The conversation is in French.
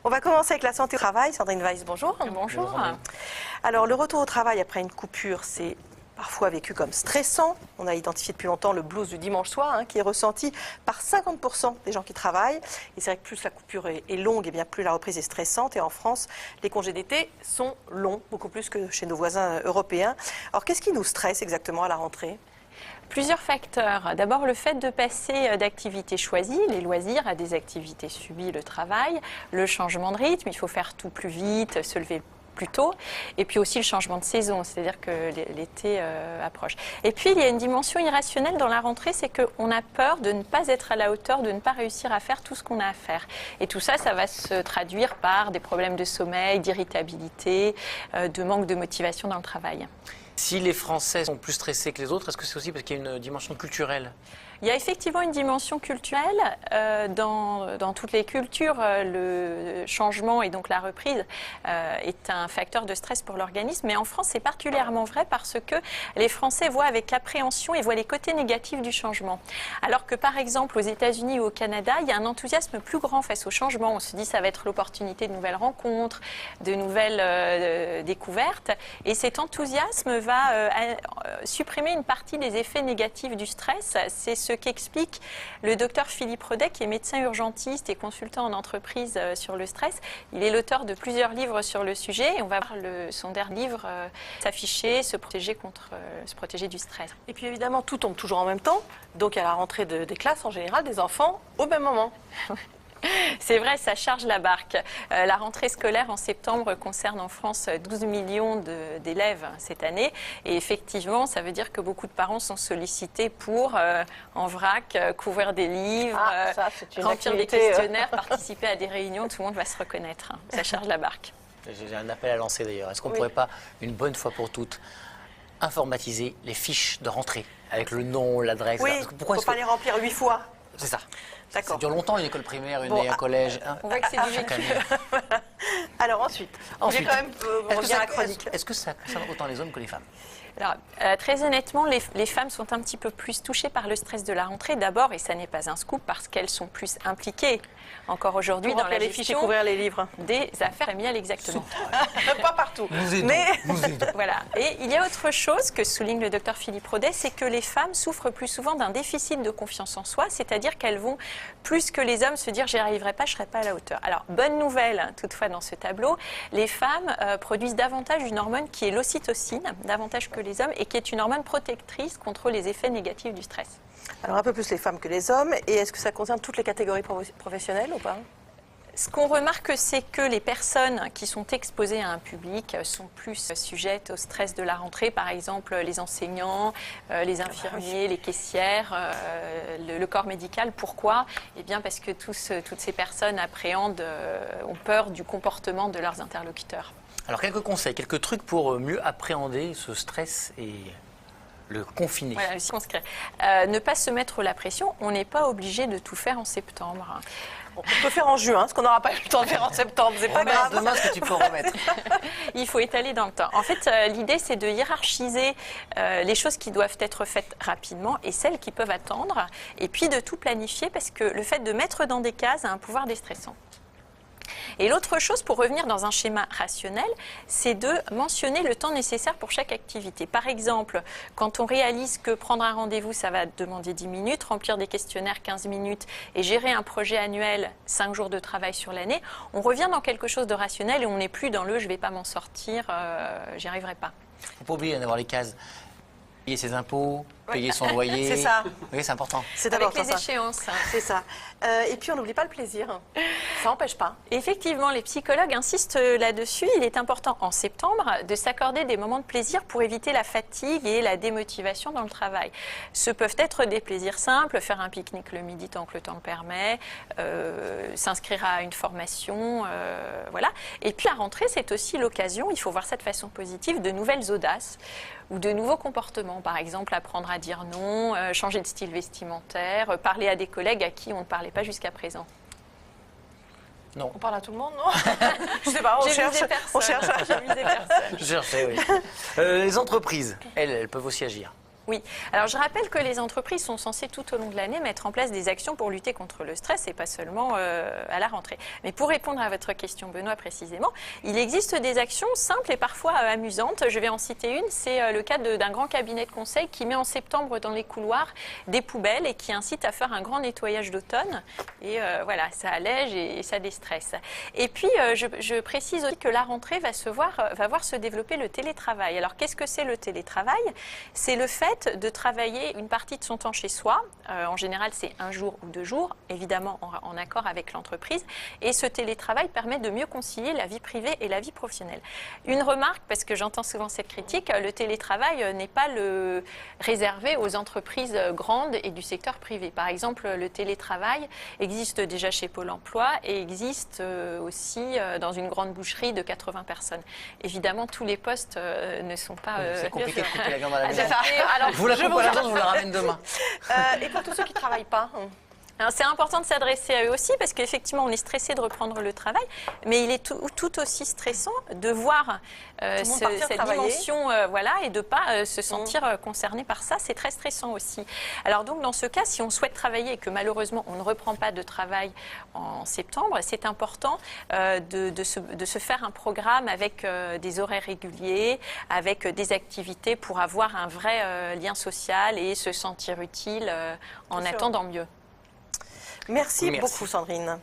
On va commencer avec la santé au travail. Sandrine Weiss, bonjour. Bonjour. Alors, le retour au travail après une coupure, c'est parfois vécu comme stressant. On a identifié depuis longtemps le blues du dimanche soir, qui est ressenti par 50% des gens qui travaillent. Et c'est vrai que plus la coupure est longue, et bien plus la reprise est stressante. Et en France, les congés d'été sont longs, beaucoup plus que chez nos voisins européens. Alors, qu'est-ce qui nous stresse exactement à la rentrée ? Plusieurs facteurs. D'abord, le fait de passer d'activités choisies, les loisirs, à des activités subies, le travail, le changement de rythme, il faut faire tout plus vite, se lever plus tôt, et puis aussi le changement de saison, c'est-à-dire que l'été approche. Et puis, il y a une dimension irrationnelle dans la rentrée, c'est qu'on a peur de ne pas être à la hauteur, de ne pas réussir à faire tout ce qu'on a à faire. Et tout ça, ça va se traduire par des problèmes de sommeil, d'irritabilité, de manque de motivation dans le travail. Si les Français sont plus stressés que les autres, est-ce que c'est aussi parce qu'il y a une dimension culturelle ? Il y a effectivement une dimension culturelle. Dans toutes les cultures, le changement et donc la reprise est un facteur de stress pour l'organisme. Mais en France, c'est particulièrement vrai parce que les Français voient avec appréhension et voient les côtés négatifs du changement. Alors que par exemple aux États-Unis ou au Canada, il y a un enthousiasme plus grand face au changement. On se dit que ça va être l'opportunité de nouvelles rencontres, de nouvelles découvertes. Et cet enthousiasme va supprimer une partie des effets négatifs du stress. C'est ce qu'explique le docteur Philippe Rodet, qui est médecin urgentiste et consultant en entreprise sur le stress. Il est l'auteur de plusieurs livres sur le sujet et on va voir son dernier livre s'afficher, se protéger du stress. Et puis évidemment, tout tombe toujours en même temps, donc à la rentrée des classes en général, des enfants au même moment. C'est vrai, ça charge la barque. La rentrée scolaire en septembre concerne en France 12 millions d'élèves cette année. Et effectivement, ça veut dire que beaucoup de parents sont sollicités pour, en vrac, couvrir des livres, remplir des questionnaires, participer à des réunions. Tout le monde va se reconnaître. Ça charge la barque. J'ai un appel à lancer d'ailleurs. Est-ce qu'on ne pourrait pas, une bonne fois pour toutes, informatiser les fiches de rentrée avec le nom, l'adresse? Oui, il ne faut pas les remplir 8 fois. C'est ça. D'accord. Ça dure longtemps, une école primaire, un collège. On voit que c'est du vécu. Alors ensuite, on vient quand même revenir à la chronique. Est-ce que ça concerne autant les hommes que les femmes? Alors, très honnêtement, les femmes sont un petit peu plus touchées par le stress de la rentrée. D'abord, et ça n'est pas un scoop, parce qu'elles sont plus impliquées encore aujourd'hui dans la gestion couvrir les livres des affaires familiales, exactement. Pas partout. Mais voilà. Et il y a autre chose que souligne le docteur Philippe Rodet, c'est que les femmes souffrent plus souvent d'un déficit de confiance en soi, c'est-à-dire qu'elles vont plus que les hommes se dire j'y arriverai pas, je serai pas à la hauteur. Alors, bonne nouvelle toutefois dans ce tableau, les femmes produisent davantage une hormone qui est l'ocytocine, davantage que les hommes, et qui est une hormone protectrice contre les effets négatifs du stress. Alors un peu plus les femmes que les hommes, et est-ce que ça concerne toutes les catégories professionnelles ou pas ? Ce qu'on remarque, c'est que les personnes qui sont exposées à un public sont plus sujettes au stress de la rentrée, par exemple les enseignants, les infirmiers, les caissières, le corps médical. Pourquoi ? Eh bien parce que toutes ces personnes appréhendent, ont peur du comportement de leurs interlocuteurs. Alors quelques conseils, quelques trucs pour mieux appréhender ce stress et le confiner. Voilà, le circonscrire. Ne pas se mettre la pression, on n'est pas obligé de tout faire en septembre. On peut faire en juin, ce qu'on n'aura pas eu le temps de faire en septembre, c'est pas grave. Demain, ce que tu peux remettre. Il faut étaler dans le temps. En fait, l'idée, c'est de hiérarchiser les choses qui doivent être faites rapidement et celles qui peuvent attendre, et puis de tout planifier, parce que le fait de mettre dans des cases a un pouvoir déstressant. Et l'autre chose, pour revenir dans un schéma rationnel, c'est de mentionner le temps nécessaire pour chaque activité. Par exemple, quand on réalise que prendre un rendez-vous, ça va demander 10 minutes, remplir des questionnaires 15 minutes et gérer un projet annuel 5 jours de travail sur l'année, on revient dans quelque chose de rationnel et on n'est plus dans le « je ne vais pas m'en sortir, j'y arriverai pas ». Il ne faut pas oublier d'avoir les cases. Payer ses impôts, payer son loyer. C'est ça. Oui, c'est important. C'est avec important, les échéances. C'est ça. Et puis on n'oublie pas le plaisir. Ça n'empêche pas. Effectivement, les psychologues insistent là-dessus. Il est important en septembre de s'accorder des moments de plaisir pour éviter la fatigue et la démotivation dans le travail. Ce peuvent être des plaisirs simples, faire un pique-nique le midi tant que le temps le permet, s'inscrire à une formation, voilà. Et puis la rentrée, c'est aussi l'occasion, il faut voir ça de façon positive, de nouvelles audaces ou de nouveaux comportements. Par exemple, apprendre à dire non, changer de style vestimentaire, parler à des collègues à qui on ne parlait pas jusqu'à présent. Non. On parle à tout le monde, non? Je sais pas, on cherche. J'ai visé personne. Je cherchais, oui. Les entreprises, elles peuvent aussi agir. Oui, alors je rappelle que les entreprises sont censées tout au long de l'année mettre en place des actions pour lutter contre le stress et pas seulement à la rentrée. Mais pour répondre à votre question, Benoît, précisément, il existe des actions simples et parfois amusantes. Je vais en citer une, c'est le cas d'un grand cabinet de conseil qui met en septembre dans les couloirs des poubelles et qui incite à faire un grand nettoyage d'automne. Et voilà, ça allège et ça déstresse. Et puis, je précise aussi que la rentrée va voir se développer le télétravail. Alors, qu'est-ce que c'est le télétravail? C'est le fait de travailler une partie de son temps chez soi. En général, c'est 1 jour ou 2 jours, évidemment en accord avec l'entreprise. Et ce télétravail permet de mieux concilier la vie privée et la vie professionnelle. Une remarque, parce que j'entends souvent cette critique, le télétravail n'est pas réservé aux entreprises grandes et du secteur privé. Par exemple, le télétravail existe déjà chez Pôle emploi et existe aussi dans une grande boucherie de 80 personnes. Évidemment, tous les postes ne sont pas... C'est compliqué de couper la viande à la maison. Alors, Vous la coupez à la maison, je vous la ramène demain. Et pour tous ceux qui ne travaillent pas, c'est important de s'adresser à eux aussi parce qu'effectivement, on est stressé de reprendre le travail, mais il est tout aussi stressant de voir cette dimension et de ne pas se sentir concerné par ça. C'est très stressant aussi. Alors donc, dans ce cas, si on souhaite travailler et que malheureusement, on ne reprend pas de travail en septembre, c'est important de se faire un programme avec des horaires réguliers, avec des activités pour avoir un vrai lien social et se sentir utile en attendant mieux. Merci beaucoup, Sandrine.